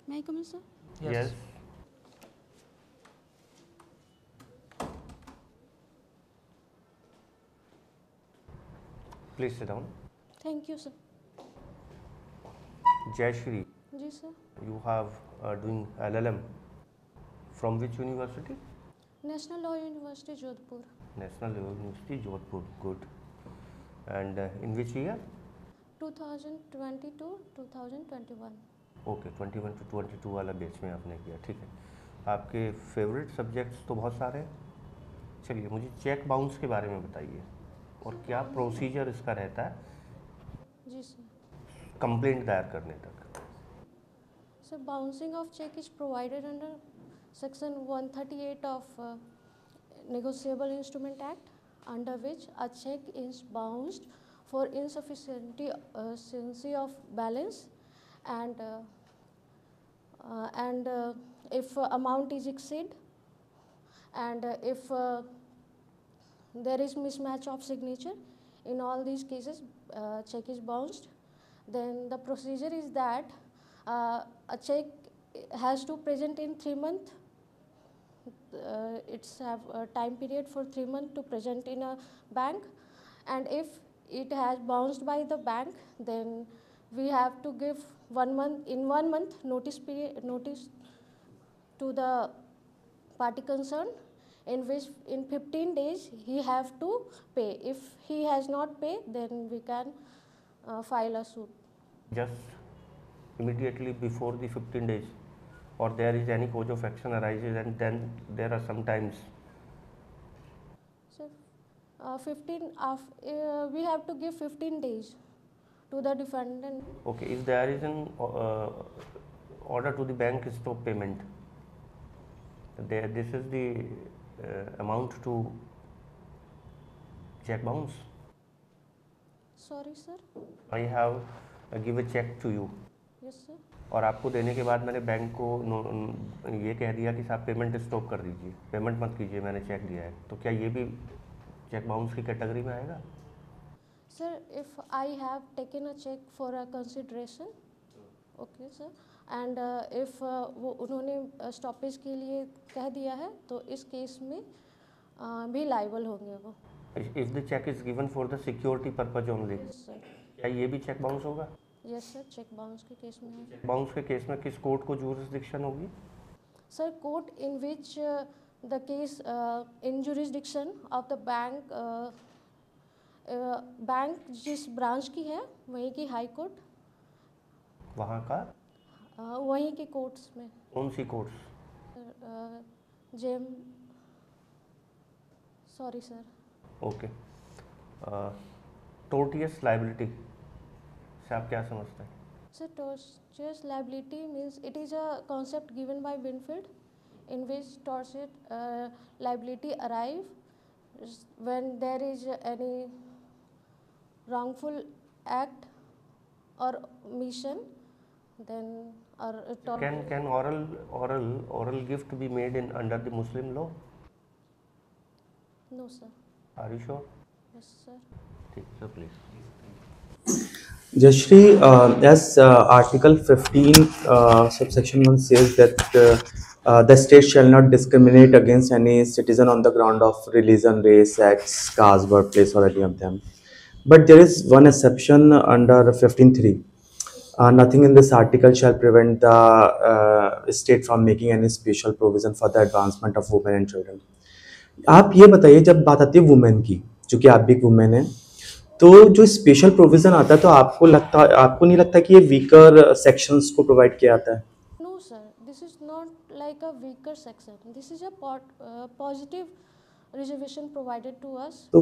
May I come in, sir? Yes. Please sit down. Thank you, sir. Jayashri, ji sir. you have doing LLM. From which university? National Law University, Jodhpur. National Law University, Jodhpur. Good. And in which year? 2022, 2021. Okay 21 to 22 वाला batch में आपने किया, ठीक है। आपके favourite subjects तो बहुत सारे हैं। चलिए मुझे चेक बाउंस के बारे में बताइए और क्या प्रोसीजर इसका रहता है जी sir. कंप्लेंट दायर करने तक। So bouncing of check is provided under Section 138 of Negotiable Instrument Act, under which a check is bounced for insufficiency of balance, and if amount is exceed, and if there is mismatch of signature, in all these cases check is bounced. Then the procedure is that a check has to present in 3 months. It's have a time period for 3 months to present in a bank, and if it has bounced by the bank, then we have to give 1 month, in 1 month notice to the party concerned, in which in 15 days he have to pay. If he has not paid, then we can file a suit. Just immediately before the 15 days, or there is any cause of action arises, and then there are sometimes. So we have to give 15 days to the defendant. Okay, if there is an order to the bank stop payment, this is the amount to check bounce. Sorry sir. I have give a check to you. Yes sir. और आपको देने के बाद मैंने bank को ये कह दिया कि साहब पेमेंट स्टॉप कर दीजिए, पेमेंट मत कीजिए, मैंने चेक दिया है, तो क्या ये भी चेक बाउंस की कैटेगरी में आएगा? Sir, if I have taken a check for a consideration, okay sir, and if वो उन्होंने स्टॉपेज के लिए कह दिया है, तो इस केस में भी लाइबल होंगे वो। If the check is given for the security purpose only, Yes sir. क्या ये भी चेक बाउंस होगा? Yes sir, चेक बाउंस के केस में है। चेक बाउंस के केस में किस कोर्ट को जुरिस्डिक्शन होगी? Sir, court in which the case in jurisdiction of the bank, bank जिस ब्रांच की है वहीं की हाई कोर्ट, वहाँ का वहीं के कोर्ट्स में। कौन सी कोर्ट्स? जेम, sorry sir. Okay. Tortious liability से आप क्या समझते हैं? Sir, tortious liability means it is a concept given by Winfield, in which tortious liability arrives when there is any wrongful act or omission, then or Can oral gift be made in under the Muslim law? No sir. Are you sure? Yes sir. ठीक sir, please. Jashri, as Article 15, subsection 1 says that the state shall not discriminate against any citizen on the ground of religion, race, sex, caste, birthplace, or any of them. But there is one exception under 15(3). Nothing in this article shall prevent the state from making any special provision for the advancement of women and children. आप ये बताइए, जब बात आती है women की, चूँकि आप भी वुमेन हैं, तो जो स्पेशल प्रोविज़न आता है, तो आपको नहीं लगता कि ये वीकर सेक्शंस को प्रोवाइड किया जाता है? No sir, this is not like a weaker section. This is a positive reservation provided to us. तो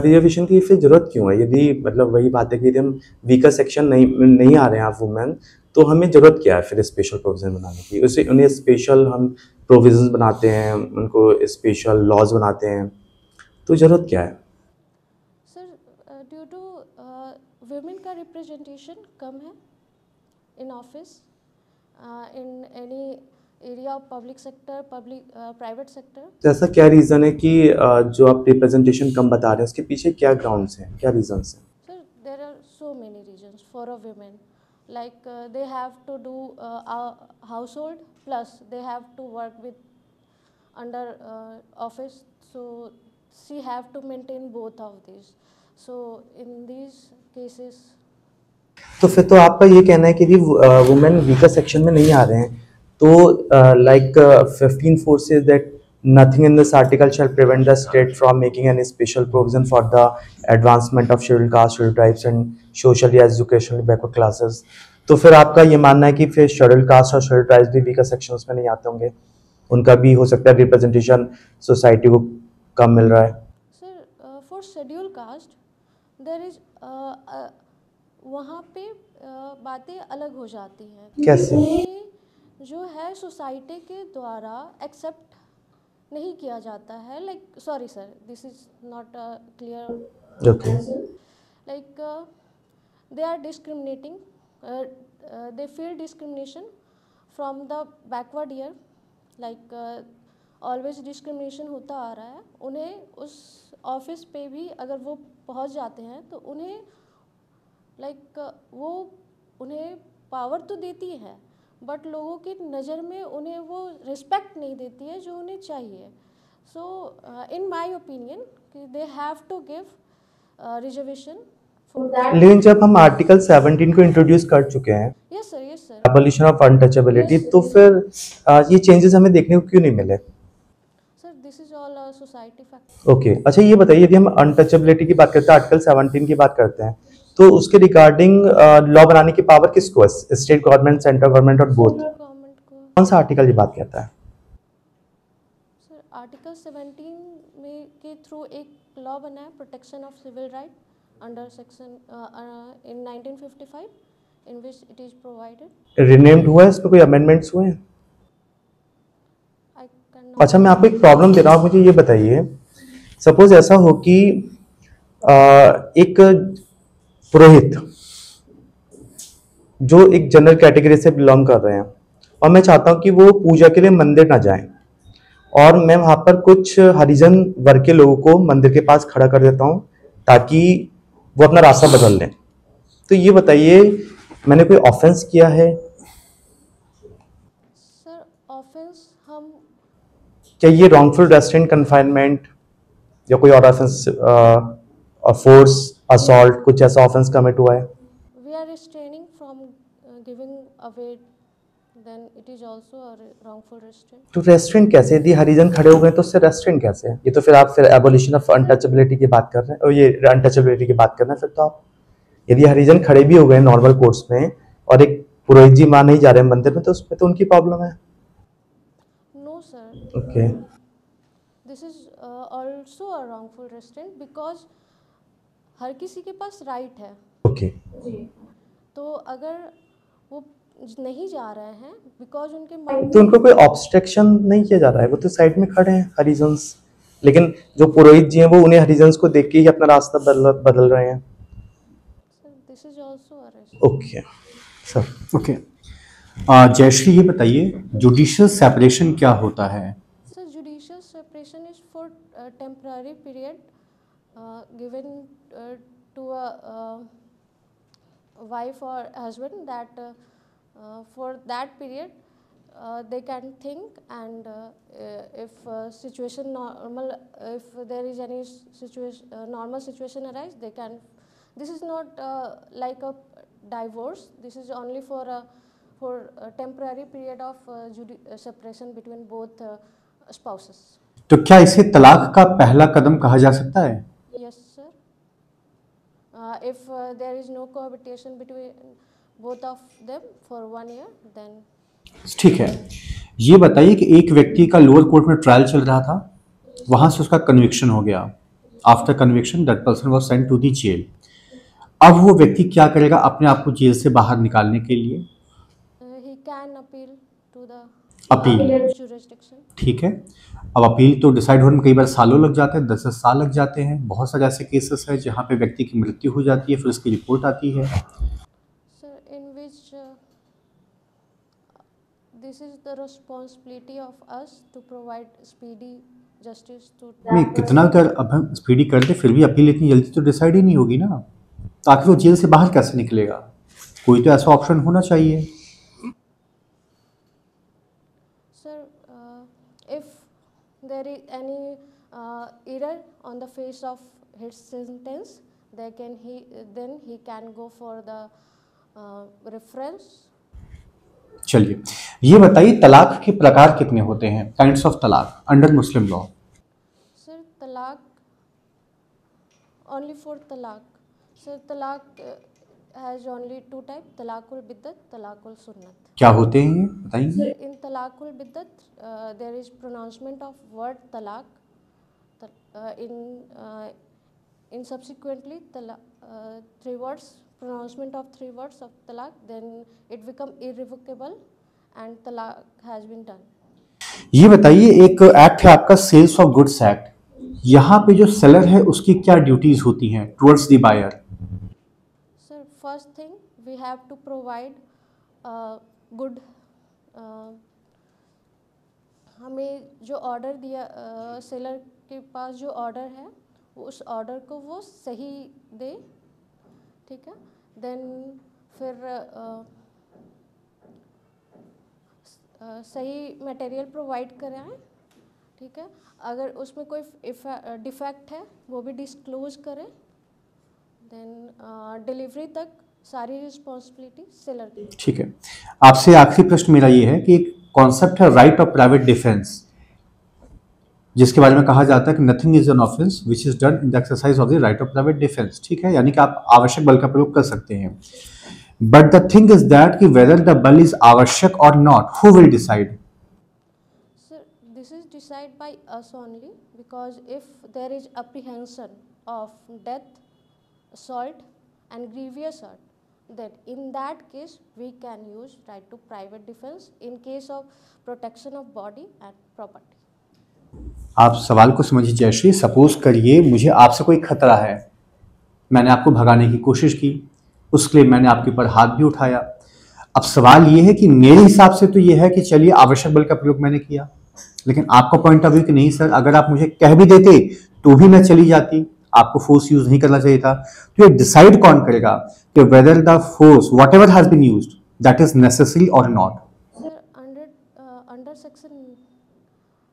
रिजर्वेशन की फिर जरूरत क्यों है? यदि मतलब वही बात है कि यदि हम वीकर सेक्शन नहीं आ रहे हैं आप वुमेन, तो हमें ज़रूरत क्या है फिर स्पेशल प्रोविज़न बनाने की? उसे उन्हें स्पेशल हम प्रोविज़न बनाते हैं, उनको स्पेशल लॉज बनाते हैं, तो ज़रूरत क्या है? सर, ड्यू टू वुमेन का रिप्रेजेंटेशन कम है in office, in any area of public sector, private sector. तो ऐसा क्या रीज़न है कि जो आप रिप्रेजेंटेशन कम बता रहे हैं, उसके पीछे क्या ग्राउंड्स हैं, क्या रीजंस हैं? Sir, there are so many reasons for a women. like they have to do household plus they have to work with under office, so she have to maintain both of these. So in these cases, तो फिर तो आपका ये कहना है कि यदि women weaker section में नहीं आ रहे हैं तो like 15 forces that nothing in this article shall prevent the state from making any special provision for the advancement of scheduled caste, scheduled tribes and socially educationally backward classes. तो फिर आपका ये मानना है कि फिर शेड्यूल्ड कास्ट और scheduled tribes भी वीकर सेक्शंस में नहीं आते होंगे, उनका भी हो सकता है रिप्रेजेंटेशन सोसाइटी को कम मिल रहा है? Sir for schedule caste there is वहाँ पे बातें अलग हो जाती हैं. कैसे? उन्हें जो है सोसाइटी के द्वारा एक्सेप्ट नहीं किया जाता है. Like sorry sir, this is not clear. Okay. Like they are discriminating, they feel discrimination from the backward year, like always discrimination होता आ रहा है. उन्हें उस ऑफिस पे भी अगर वो पहुंच जाते हैं तो उन्हें लाइक वो उन्हें पावर तो देती है बट लोगों की नज़र में उन्हें वो रिस्पेक्ट नहीं देती है जो उन्हें चाहिए. सो इन माय ओपिनियन कि they have to give reservation. लेकिन जब हम आर्टिकल 17 को इंट्रोड्यूस कर चुके हैं, yes sir, yes sir. Abolition of untouchability, तो फिर ये चेंजेस हमें देखने को क्यों नहीं मिले? Sir this is all society factor. Okay. अच्छा ये बताइए, यदि हम अनटचेबिलिटी की बात करते हैं, आर्टिकल 17 की बात करते हैं, तो उसके रिगार्डिंग लॉ बनाने की पावर किसको है? स्टेट गवर्नमेंट, सेंट्रल गवर्नमेंट और बोथ? गवर्नमेंट को. कौन सा आर्टिकल ये बात कहता है? सर आर्टिकल 17 में के थ्रू एक लॉ बना है, protection of civil right under section in 1955 in which it is provided. Renamed हुआ है, इस पे कोई अमेंडमेंट्स हुए हैं? I can. अच्छा मैं आपको एक प्रॉब्लम दे रहा हूँ, मुझे ये बताइए, सपोज ऐसा हो कि एक पुरोहित जो एक जनरल कैटेगरी से बिलोंग कर रहे हैं और मैं चाहता हूं कि वो पूजा के लिए मंदिर ना जाएं और मैं वहां पर कुछ हरिजन वर्ग के लोगों को मंदिर के पास खड़ा कर देता हूं ताकि वो अपना रास्ता बदल लें. तो ये बताइए, मैंने कोई ऑफेंस किया है? सर ऑफेंस हम क्या ये रॉन्गफुल रेस्ट्रेंट, कन्फाइनमेंट या कोई और ऑफेंस, फोर्स, असॉल्ट, कुछ ऐसा ऑफेंस कमिट हुआ है? We are restraining from giving away, then it is also a wrongful restraint. तो रेस्ट्रेंट कैसे? यदि हरिजन खड़े हो गए तो उससे रेस्ट्रेंट कैसे है? ये तो फिर आप फिर एबोलिशन ऑफ अनटचेबिलिटी की बात कर रहे हैं, और ये अनटचेबिलिटी की बात कर रहे हैं. फिर तो आप यदि हरिजन खड़े भी हो गए नॉर्मल कोर्स में और एक पुरोहित जी मान नहीं जा रहे हैं मंदिर में, तो उसमें तो उनकी प्रॉब्लम है. No sir, okay. This is also a wrongful restraint because हर किसी के पास राइट है. ओके. तो अगर वो नहीं जा रहे हैं बिकॉज उनके माइंड तो उनको कोई ऑब्स्ट्रक्शन नहीं किया जा रहा है, वो तो साइड में खड़े हैं हरिजन्स, लेकिन जो पुरोहित जी हैं वो उन्हें हरिजन्स को देख के ही अपना रास्ता बदल रहे हैं. This is also a restraint. Okay sir. Okay. Jayashri ये बताइए, जुडिशियल सेपरेशन क्या होता है? Sir judicial separation is for temporary period given to a wife or husband that for that period they can think and if situation normal, if there is any situation normal situation arise, they can. This is not like a divorce, this is only for a temporary period of separation between both spouses. तो क्या इसे तलाक का पहला कदम कहा जा सकता है? Yes sir. If there is no cohabitation between both of them for 1 year, then. ठीक है. ये बताइए कि एक व्यक्ति का लोअर कोर्ट में ट्रायल चल रहा था, वहां से उसका कन्विक्शन हो गया. After conviction that person was sent to the jail. अब वो व्यक्ति क्या करेगा अपने आप को जेल से बाहर निकालने के लिए? He can appeal to the appeal. jurisdiction. ठीक है. अब अपील तो डिसाइड होने में कई बार सालों लग जाते हैं, 10 साल लग जाते हैं. बहुत सारे ऐसे केसेस हैं जहाँ पे व्यक्ति की मृत्यु हो जाती है, फिर उसकी रिपोर्ट आती है. Sir, in which this is the responsibility of us to provide speedy justice to. नहीं, कितना कर अब हम स्पीडी कर दे फिर भी अपील इतनी जल्दी तो डिसाइड ही नहीं होगी ना, तो आखिर वो जेल से बाहर कैसे निकलेगा? कोई तो ऐसा ऑप्शन होना चाहिए। Sir, if there is any error on the face of his sentence, then he can go for the reference. चलिए, ये बताइए तलाक के प्रकार कितने होते हैं, काइंड्स ऑफ तलाक under Muslim law. Sir, talaq, only for talaq. Sir, talaq has only two types, talaqul biddat, talaqul sunnat. क्या होते हैं ये बताइए। In talaqul biddat, there is pronouncement of word talaq. In subsequently three words, pronouncement of three words of talaq, then it become irrevocable and talaq has been done. ये बताइए एक act है आपका सेल्स ऑफ गुड्स एक्ट, यहाँ पे जो seller है उसकी क्या ड्यूटीज होती हैं towards the buyer. Sir, first thing we have to provide good. हमें जो ऑर्डर दिया सेलर के पास जो ऑर्डर है उस ऑर्डर को वो सही दे, ठीक है। देन फिर सही मटेरियल प्रोवाइड कराएं, ठीक है। अगर उसमें कोई डिफेक्ट है वो भी डिस्क्लोज करें। देन डिलीवरी तक सारी रिस्पॉन्सिबिलिटी सेलर की। ठीक है, आपसे आखिरी प्रश्न मेरा ये है कि एक कॉन्सेप्ट है राइट ऑफ प्राइवेट डिफेंस, जिसके बारे में कहा जाता है कि nothing is an offence which is done in the exercise of the right of private defence. ठीक है, यानी कि आप आवश्यक बल का प्रयोग कर सकते हैं, but the thing is that कि वेदर द बल इज आवश्यक और not, who will decide. Sir, this is decided by us only, because if there is apprehension of death, assault and grievous hurt, then in that case we can use right to private defense in case of protection of body and property. आप सवाल को समझिए Jayashree, suppose करिए मुझे आपसे कोई खतरा है, मैंने आपको भगाने की कोशिश की, उसके लिए मैंने आपके ऊपर हाथ भी उठाया। अब सवाल ये है कि मेरे हिसाब से तो ये है कि चलिए आवश्यक बल का प्रयोग मैंने किया, लेकिन आपका पॉइंट ऑफ व्यू कि नहीं सर, अगर आप मुझे कह भी देते तो भी मैं चली जाती, आपको फोर्स यूज नहीं करना चाहिए था। तो ये डिसाइड कौन करेगा कि whether the force whatever has been used that is necessary और not. Sir, under section,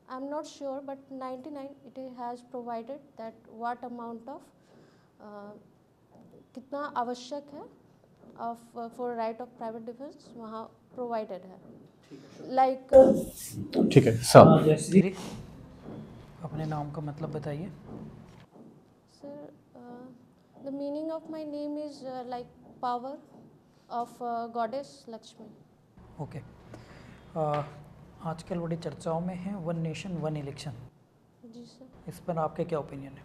I'm not sure, but 99 it has provided that what amount of कितना आवश्यक है of for right of private defense वहाँ provided है, like ठीक है sir. Jayashree, अपने नाम का मतलब बताइए। sir, the meaning of my name is like power of goddess Lakshmi. Okay. आजकल बड़ी चर्चाओं में है वन नेशन वन इलेक्शन, जी सर। इस पर आपके क्या ओपिनियन है?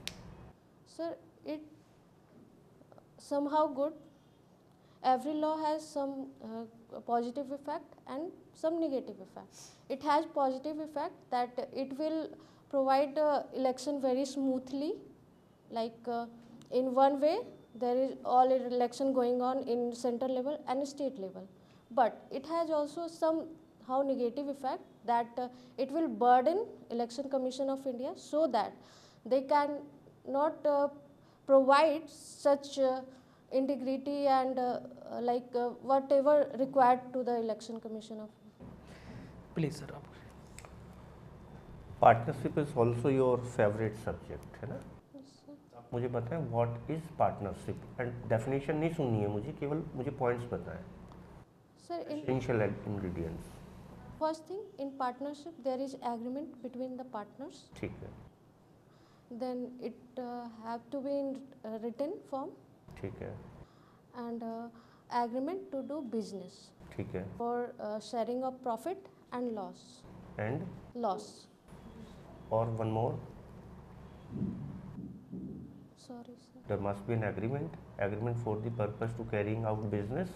Sir, it somehow good. Every law has some positive effect and some negative effect. It has positive effect that it will provide election very smoothly. Like in one way, there is all election going on in central level and state level. But it has also somehow negative effect that it will burden Election Commission of India, so that they can not provide such integrity and like whatever required to the Election Commission of please sir आप। Partnership is also your favourite subject है ना। आप मुझे बताएं what is partnership, and definition नहीं सुननी है मुझे, केवल मुझे पॉइंट्स बताएं, Sir, in essential ingredients. first thing, in partnership there is agreement between the partners. ठीक है, Then it have to be in written form, ठीक है, and agreement to do business ठीक है, for sharing of profit and and loss. और one more, Sorry sir. there must be an agreement for the purpose to carrying out business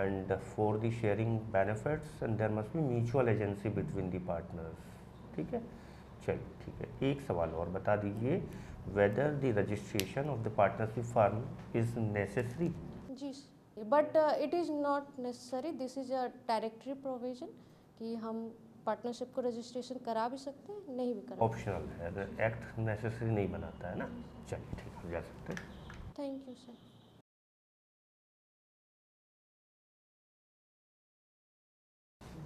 and for the sharing benefits, and there must be mutual agency between the partners। ठीक है, चलिए ठीक है। एक सवाल और बता दीजिए, whether the registration of the partnership firm is necessary. जी, but it is not necessary. This is a directory provision कि हम पार्टनरशिप को रजिस्ट्रेशन करा भी सकते हैं, नहीं भी करा। ऑप्शनल है, एक्ट नेसेसरी नहीं बनाता है ना। चलिए ठीक है, जा सकते हैं। Thank you sir.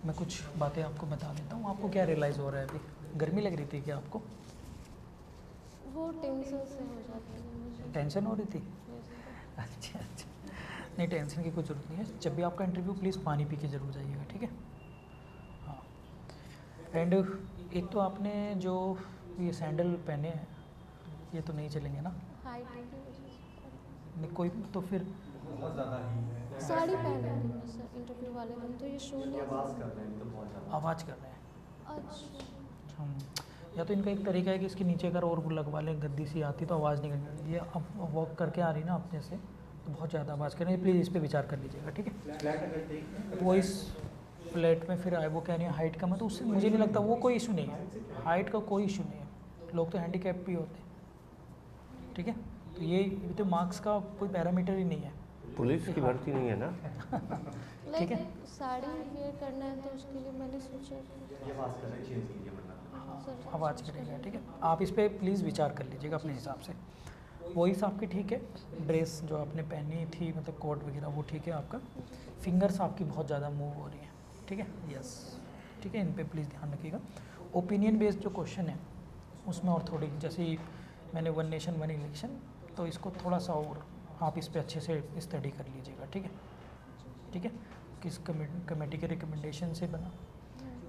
मैं कुछ बातें आपको बता देता हूँ। आपको क्या रियलाइज़ हो रहा है अभी? गर्मी लग रही थी क्या आपको? वो टेंशन से हो जाती है मुझे। टेंशन हो रही थी? Yes, अच्छा अच्छा, नहीं टेंशन की कोई ज़रूरत नहीं है। जब भी आपका इंटरव्यू प्लीज़ पानी पी के ज़रूर जाइएगा, ठीक है? हाँ। एंड एक तो आपने जो ये सैंडल पहने हैं ये तो नहीं चलेंगे ना? हाइट की वजह से। नहीं कोई तो फिर साड़ी पहनेंगे मैं सर इंटरव्यू वाले दिन, तो ये शो नहीं आवाज़ कर रहे हैं। अच्छा। या तो इनका एक तरीका है कि इसके नीचे अगर और लगवा लें, गद्दी सी आती तो आवाज़ नहीं करनी। ये अब वॉक करके आ रही ना अपने से तो बहुत ज़्यादा आवाज़ करें, प्लीज़ इस पर विचार कर लीजिएगा, ठीक है? वो इस फ्लैट में फिर आए, वो कह रही है हाइट का, तो उससे मुझे नहीं लगता वो कोई इशू नहीं है। हाइट का कोई इशू नहीं है, लोग तो हैंडीकैप भी होते हैं, ठीक है? तो ये तो मार्क्स का कोई पैरामीटर ही नहीं है। पुलिस की भर्ती नहीं है ना? ठीक है। लाइक साड़ी वेयर करना है तो उसके लिए मैंने सोचा सर आवाज़ करेगा, ठीक है? आप इस पर प्लीज़ विचार कर लीजिएगा अपने हिसाब से। वही हिसाब की ठीक है, ड्रेस जो आपने पहनी थी मतलब कोट वगैरह वो ठीक है आपका। फिंगर्स आपकी बहुत ज़्यादा मूव हो रही हैं, ठीक है? यस, ठीक है, इन पे प्लीज़ ध्यान रखिएगा। ओपिनियन बेस्ड जो क्वेश्चन है उसमें और थोड़ी, जैसे ही मैंने वन नेशन वन इलेक्शन, तो इसको थोड़ा सा और आप इस पे अच्छे से स्टडी कर लीजिएगा, ठीक है? ठीक है, किस कमेटी के रिकमेंडेशन से बना,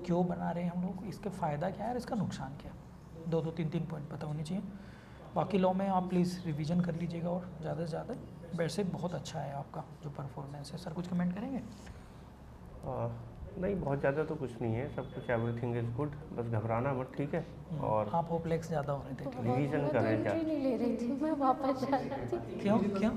क्यों बना रहे हैं हम लोग, इसके फ़ायदा क्या है और इसका नुकसान क्या है, दो तीन पॉइंट पता होने चाहिए। बाकी लॉ में आप प्लीज़ रिवीजन कर लीजिएगा और ज़्यादा से ज़्यादा। वैसे बहुत अच्छा है आपका जो परफॉर्मेंस है। सर कुछ कमेंट करेंगे? नहीं, बहुत ज़्यादा तो कुछ नहीं है, सब कुछ एवरीथिंग इज़ गुड, बस घबराना मत, ठीक है? और आप होपलेक्स ज़्यादा हो रहे थे, ठीक है? रिवीजन मैं तो करें क्या? एंट्री नहीं ले रही थी, मैं वापस जा रही थी। क्यों क्यों?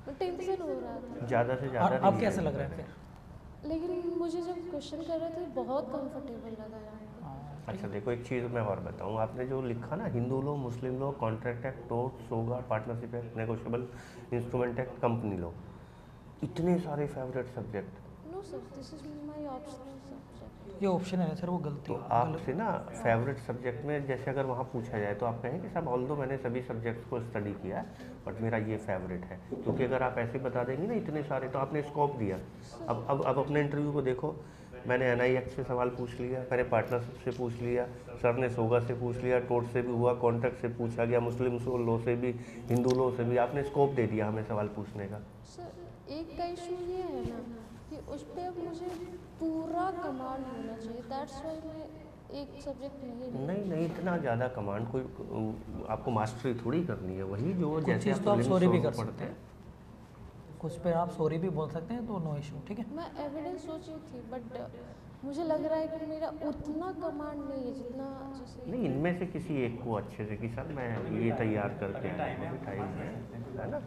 टेंशन हो रहा था। ज़्यादा से और ज़्यादा अब कैसा revision लग रहा है करें। फिर? लेकिन मुझे जब क्वेश्चन कर रहे थे बहुत कंफर्टेबल लगा यहाँ पे। हाँ, अच्छा देखो, एक चीज़ मैं और बताऊँ, आपने जो लिखा ना, Hindu law, Muslim law, contract act, tort, सोगा, partnership act, negotiable instrument act, company law, इतने सारे favourite subject. No sir, this is my optional subject. ये ऑप्शन है सर, वो गलती तो है। आपसे ना फेवरेट सब्जेक्ट में जैसे अगर वहाँ पूछा जाए तो आप कहें कि साहब ऑल्दो मैंने सभी सब्जेक्ट्स को स्टडी किया है बट मेरा ये फेवरेट है, क्योंकि अगर आप ऐसे बता देंगे ना इतने सारे तो आपने स्कोप दिया। अब अपने इंटरव्यू को देखो, मैंने एनआई एक्ट से सवाल पूछ लिया, मैंने पार्टनरशिप से पूछ लिया, सर ने सोगा से पूछ लिया, टोट से भी हुआ, कॉन्ट्रैक्ट से पूछा गया, मुस्लिम लॉ से भी, हिंदू लॉ से भी, आपने स्कोप दे दिया हमें सवाल पूछने का। सर एक का इशू ये है ना कि उस पर अब मुझे पूरा कमांड होना चाहिए, दैट्स वाई मैं एक सब्जेक्ट नहीं ले नहीं नहीं, इतना ज़्यादा कमांड कोई आपको मास्टरी थोड़ी करनी है, वही जो कुछ जैसे चीज़ तो आप लिंक सॉरी भी सोर्स कर सकते हैं, कुछ पे आप सॉरी भी बोल सकते हैं, तो नो इशू, ठीक है? मैं एविडेंस सोची थी बट मुझे लग रहा है कि मेरा उतना कमांड नहीं है जितना जैसे नहीं, इनमें से किसी एक को अच्छे से कि सर मैं ये तैयार करके आया हूँ, अभी टाइम है ना?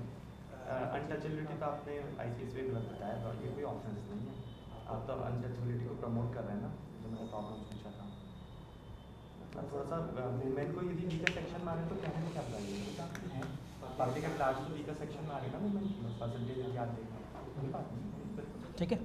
अनटचेबिलिटी तो आपने आईसीएस में गलत बताया था, ये कोई ऑप्शन नहीं है। आप तो अनटचेबिलिटी को प्रमोट कर रहे हैं ना, जो मैंने प्रॉब्लम पूछा था। मतलब थोड़ा सा मूवमेंट को यदि वीकर सेक्शन में आ रहे तो क्या है, क्या बताइए? पब्लिक एट लार्ज तो वीकर सेक्शन में आ रहे ना मूवमेंट, परसेंटेज यदि आप देखें, कोई बात नहीं। ठीक है।